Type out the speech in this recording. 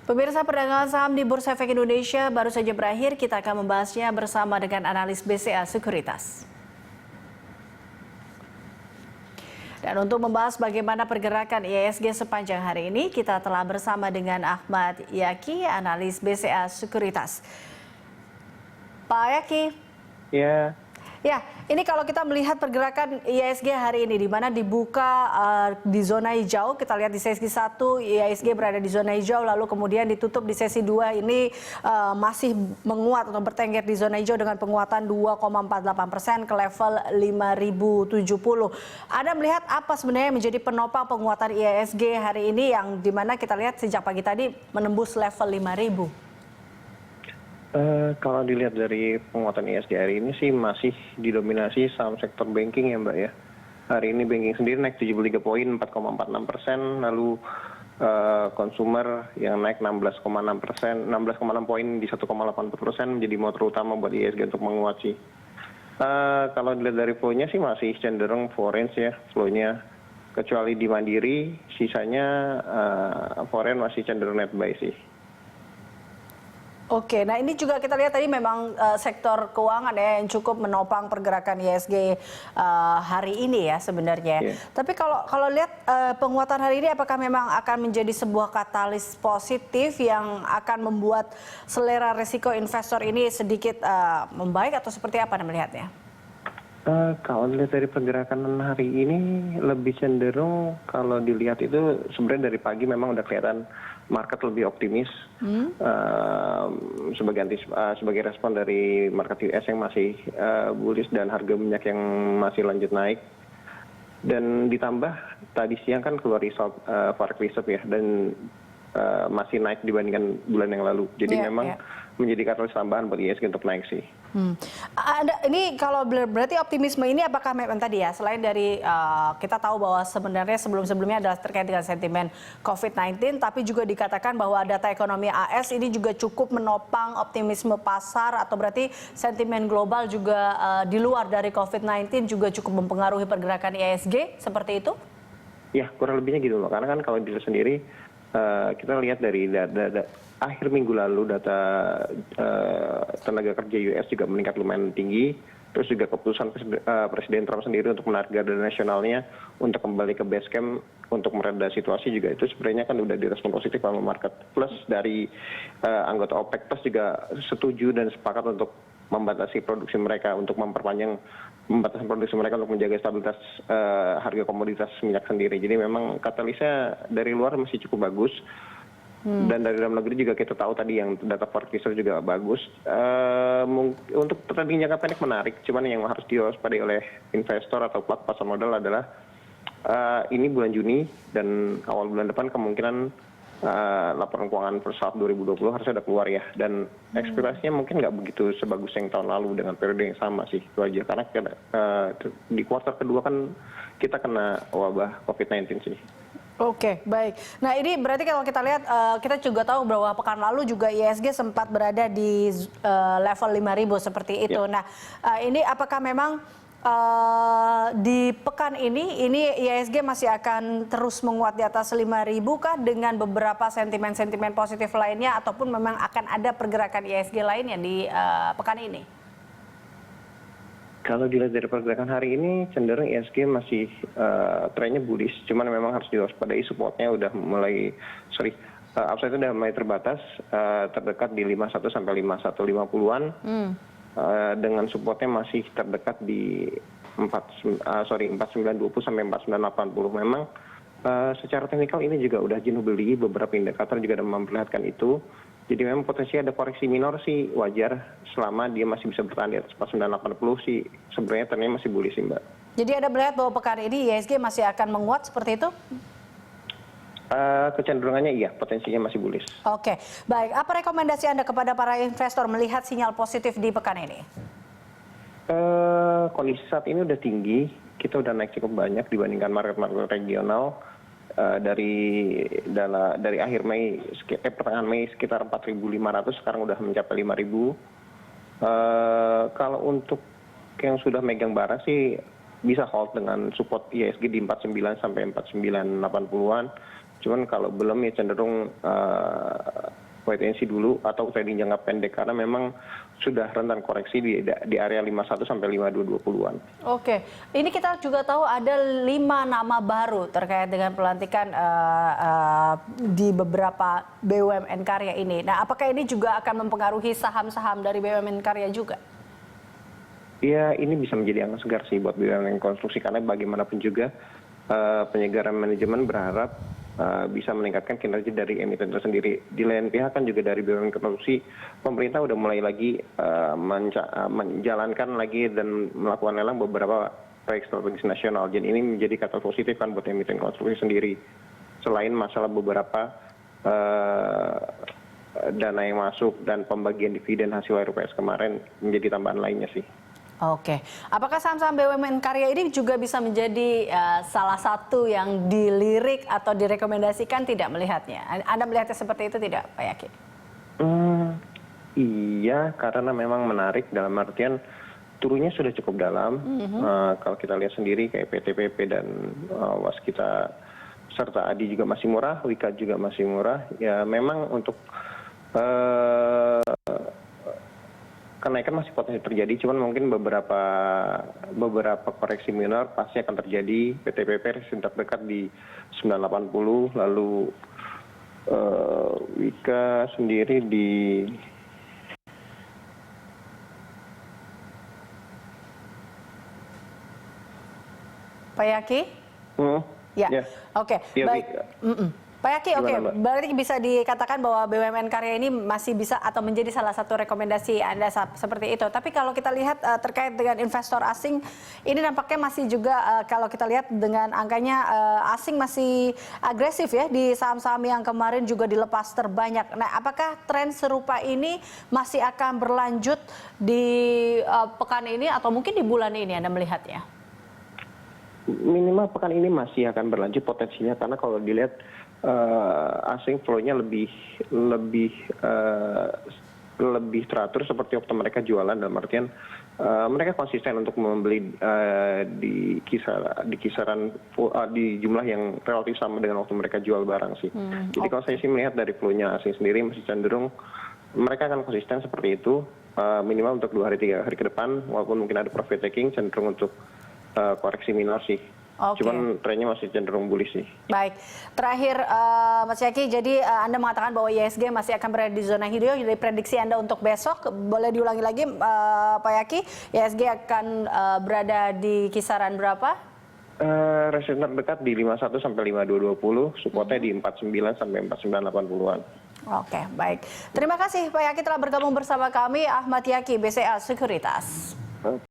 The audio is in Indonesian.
Pemirsa, perdagangan saham di Bursa Efek Indonesia baru saja berakhir. Kita akan membahasnya bersama dengan analis BCA Sekuritas. Dan untuk membahas bagaimana pergerakan IHSG sepanjang hari ini, kita telah bersama dengan Ahmad Yaki, analis BCA Sekuritas. Pak Yaki. Ya. Ya, ini kalau kita melihat pergerakan IHSG hari ini, di mana dibuka di zona hijau, kita lihat di sesi 1 IHSG berada di zona hijau, lalu kemudian ditutup di sesi 2 ini masih menguat atau bertengger di zona hijau dengan penguatan 2,48% ke level 5.070. Anda melihat apa sebenarnya menjadi penopang penguatan IHSG hari ini yang dimana kita lihat sejak pagi tadi menembus level 5.000? Kalau dilihat dari penguatan IHSG hari ini sih masih didominasi saham sektor banking ya Mbak ya. Hari ini banking sendiri naik 73 poin 4,46%, lalu consumer yang naik 16,6%, 16,6 poin di 1,84% menjadi motor utama buat IHSG untuk menguat sih. Kalau dilihat dari flow-nya sih masih cenderung foreign ya flow-nya. Kecuali di Mandiri, sisanya foreign masih cenderung net buy sih. Oke, nah ini juga kita lihat tadi memang sektor keuangan ya yang cukup menopang pergerakan IHSG hari ini ya sebenarnya. Yeah. Tapi kalau lihat penguatan hari ini, apakah memang akan menjadi sebuah katalis positif yang akan membuat selera risiko investor ini sedikit membaik atau seperti apa Anda melihatnya? Kalau dilihat dari pergerakan hari ini lebih cenderung kalau dilihat itu sebenarnya dari pagi memang udah kelihatan market lebih optimis sebagai respon dari market US yang masih bullish dan harga minyak yang masih lanjut naik. Dan ditambah tadi siang kan keluar result Forex Reserve ya, dan masih naik dibandingkan bulan yang lalu. Jadi memang menjadi katalis tambahan buat IHSG untuk naik sih. Ini kalau berarti optimisme ini apakah memang tadi ya, selain dari kita tahu bahwa sebenarnya sebelum-sebelumnya adalah terkait dengan sentimen COVID-19, tapi juga dikatakan bahwa data ekonomi AS ini juga cukup menopang optimisme pasar, atau berarti sentimen global juga di luar dari COVID-19 juga cukup mempengaruhi pergerakan IHSG, seperti itu? Ya, kurang lebihnya gitu loh, karena kan kalau dilihat sendiri kita lihat dari akhir minggu lalu data tenaga kerja US juga meningkat lumayan tinggi, terus juga keputusan Presiden Trump sendiri untuk menarik garda nasionalnya untuk kembali ke base camp untuk mereda situasi juga itu sebenarnya kan udah direspon positif sama market. Plus dari anggota OPEC Plus juga setuju dan sepakat untuk membatasi produksi mereka, untuk membatasi produksi mereka untuk menjaga stabilitas harga komoditas minyak sendiri. Jadi memang katalisnya dari luar masih cukup bagus. Dan dari dalam negeri juga kita tahu tadi yang data Forex Reserve juga bagus. Untuk trading jangka pendek menarik, cuman yang harus diwaspadai oleh investor atau pelaku pasar modal adalah ini bulan Juni dan awal bulan depan kemungkinan laporan keuangan first half 2020 harusnya udah keluar ya, dan ekspektasinya mungkin nggak begitu sebagus yang tahun lalu dengan periode yang sama sih, itu aja. Karena di kuartal kedua kan kita kena wabah COVID-19 sih. Oke, baik. Nah ini berarti kalau kita lihat, kita juga tahu bahwa pekan lalu juga IHSG sempat berada di level 5.000 seperti itu. Nah ini apakah memang di pekan ini IHSG masih akan terus menguat di atas 5.000 kah dengan beberapa sentimen-sentimen positif lainnya, ataupun memang akan ada pergerakan IHSG lainnya di pekan ini? Kalau dilihat dari pergerakan hari ini cenderung IHSG masih trennya bullish, cuman memang harus diwaspadai supportnya udah mulai upside itu udah mulai terbatas, terdekat di 51 sampai 5150-an. Dengan supportnya masih terdekat di 4920 sampai 4980. Memang secara teknikal ini juga udah jenuh beli, beberapa indikator juga udah memperlihatkan itu. Jadi memang potensi ada koreksi minor sih wajar selama dia masih bisa bertahan di atas 4980 sih, sebenarnya trennya masih bullish sih Mbak. Jadi Anda melihat bahwa pekan ini IHSG masih akan menguat seperti itu? Kecenderungannya iya, potensinya masih bullish. Oke, baik. Apa rekomendasi Anda kepada para investor melihat sinyal positif di pekan ini? Kondisi saat ini udah tinggi, kita udah naik cukup banyak dibandingkan market-market regional. Dari akhir Mei, pertengahan Mei sekitar 4.500, sekarang udah mencapai 5.000. Kalau untuk yang sudah megang barang sih bisa hold dengan support IHSG di 49 sampai 4980-an. Cuman kalau belum ya cenderung wait and see dulu atau trading jangka pendek karena memang sudah rentan koreksi di area 51 sampai 5220-an. Oke, ini kita juga tahu ada 5 nama baru terkait dengan pelantikan di beberapa BUMN karya ini. Nah, apakah ini juga akan mempengaruhi saham-saham dari BUMN karya juga? Ya, ini bisa menjadi angin segar sih buat BUMN konstruksi karena bagaimanapun juga penyegaran manajemen berharap bisa meningkatkan kinerja dari emiten tersendiri. Di lain pihak kan juga dari BUMN konstruksi, pemerintah udah mulai lagi menjalankan lagi dan melakukan lelang beberapa proyek strategis nasional. Jadi ini menjadi kata positif kan buat emiten konstruksi sendiri. Selain masalah beberapa dana yang masuk dan pembagian dividen hasil RPS kemarin menjadi tambahan lainnya sih. Oke, apakah saham-saham BUMN karya ini juga bisa menjadi salah satu yang dilirik atau direkomendasikan tidak melihatnya? Anda melihatnya seperti itu tidak, Pak Yaki? Iya, karena memang menarik dalam artian turunnya sudah cukup dalam. Kalau kita lihat sendiri kayak PTPP dan Waskita serta ADI juga masih murah, Wika juga masih murah. Ya memang untuk kenaikan masih potensi terjadi, cuman mungkin beberapa koreksi minor pasti akan terjadi. PTPP resisten terdekat di 980, lalu Wika sendiri di Pak Yaki? Ya, oke. Ya, Baik. Pak Yaki, oke. Berarti bisa dikatakan bahwa BUMN karya ini masih bisa atau menjadi salah satu rekomendasi Anda seperti itu. Tapi kalau kita lihat terkait dengan investor asing, ini nampaknya masih juga kalau kita lihat dengan angkanya asing masih agresif ya di saham-saham yang kemarin juga dilepas terbanyak. Nah, apakah tren serupa ini masih akan berlanjut di pekan ini atau mungkin di bulan ini Anda melihatnya? Minimal pekan ini masih akan berlanjut potensinya karena kalau dilihat asing flow-nya lebih teratur seperti waktu mereka jualan, dalam artian mereka konsisten untuk membeli di kisaran di jumlah yang relatif sama dengan waktu mereka jual barang sih. Jadi kalau saya sih melihat dari flow-nya asing sendiri masih cenderung mereka akan konsisten seperti itu minimal untuk 2 hari 3 hari ke depan, walaupun mungkin ada profit taking cenderung untuk koreksi minor sih. Cuman trennya masih cenderung bullish sih. Baik, terakhir Mas Yaki, jadi Anda mengatakan bahwa IHSG masih akan berada di zona hijau. Jadi prediksi Anda untuk besok, boleh diulangi lagi Pak Yaki, IHSG akan berada di kisaran berapa? Resisten terdekat di 51 sampai 5220, supportnya di 49 sampai 4980-an. Oke, baik. Terima kasih Pak Yaki telah bergabung bersama kami. Ahmad Yaki, BCA Sekuritas.